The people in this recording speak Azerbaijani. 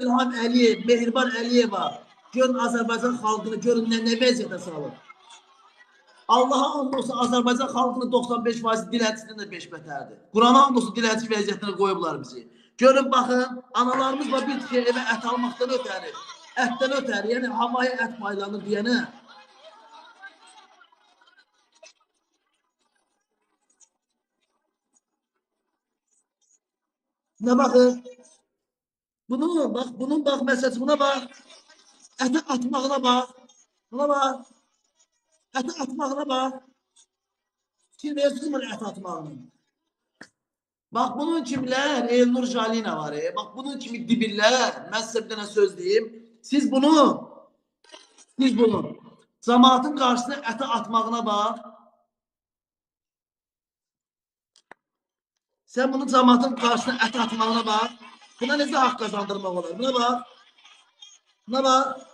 İlham Əliyev, Mehriban Əliyeva. Görün Azərbaycan xalqını, görün nə vəziyyətə salır. Allah'a and olsun Azərbaycan xalqının 95% dilənçisindən də 5 bətərdir. Qurana and olsun dilənçi vəziyyətinə qoyublar bizi. Görün baxın, analarımız var bir şey evə ət almaqdan ötəri. Ətdən ötəri, yəni havaya ət paylanır deyənə. Buna bakın. Bunun bak mesajı buna bak. Ete atmağına bak. Buna bak. Ete atmağına bak. Şimdi yazsın mı ete atmağını? Bak bunun kimler? Elnur Jalina var. Bak bunun kimi dibirler. Ben size bir tane söz diyeyim. Siz bunu cemaatin karşısına ete atmağına bak. Sen bunu cemaatin karşısına ete atmağına bak. Buna necə hak kazandırmaq olur? Buna bak. Buna bak.